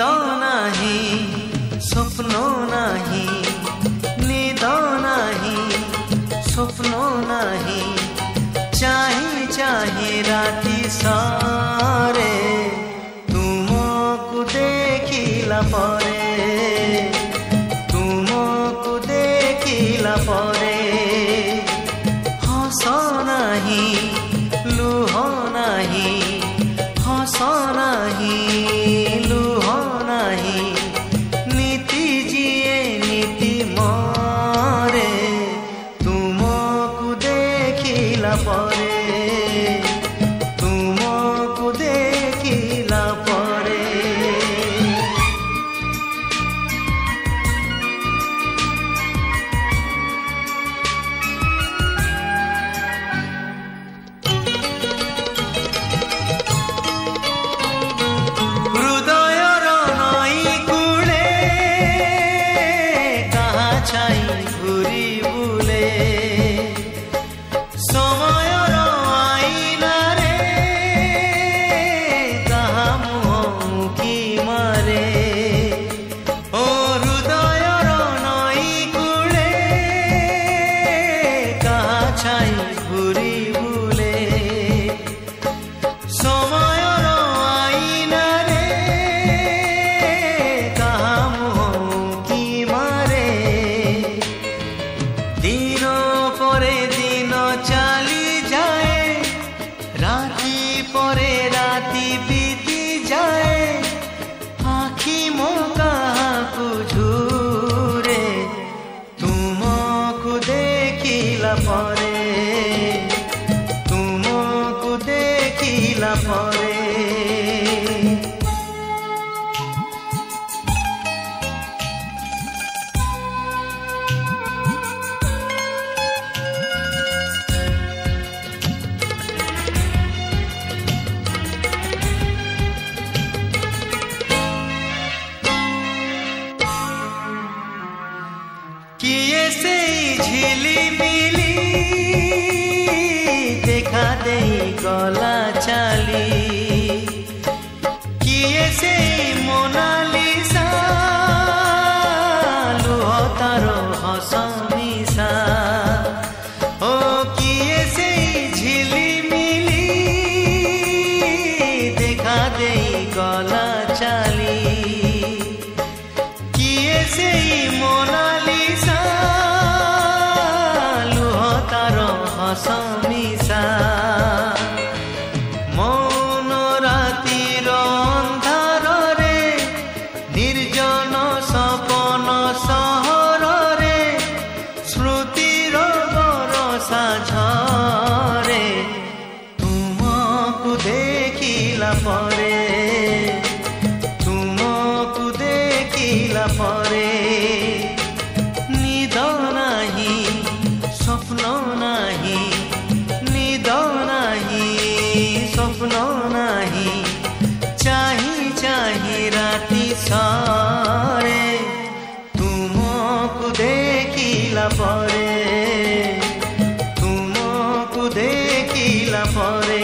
नाही स्वप्न नाही निद नाही स्वप्न नाही चाही चाही राति सारे तुमको देखिला परे तुमको देखिला परे हस नाही लुह नाही हस नाही लुह नाही नीति जिए नीति मरे तुमको देखिला परे तुमको देखिला परे हृदयर नई कूले कहा छाई घूरी बुले समयर आईना रे कहा मुखी मारे ओ हृदयर नई कूले कहा छाई घूरी बुले समयर आईना रे कहा मुखी मारे दिन परे दिन चाली जाए राति परे राति बीती जाए आखि मो काहाकु झूरे तुमको देखिला परे तुमको देखिला परे किए से झिलिमिली देखा दे गला चाली किए से मोनालिसा लुह तार हस मिसा ओ किए से झिलिमिली देखा दे गला चाली किए से मोनालिसा लुह तार हस मिसा मौन रातिर अंधार रे निर्जन सपन सहर रे स्मृतिर बरसा झरे तुमको देखिला परे तुमको देखिला परे निद नाही स्वप्न नाही निद नाही स्वप्न नाही चाही चाही राति सारे तुमको देखिला परे तुमको देखिला परे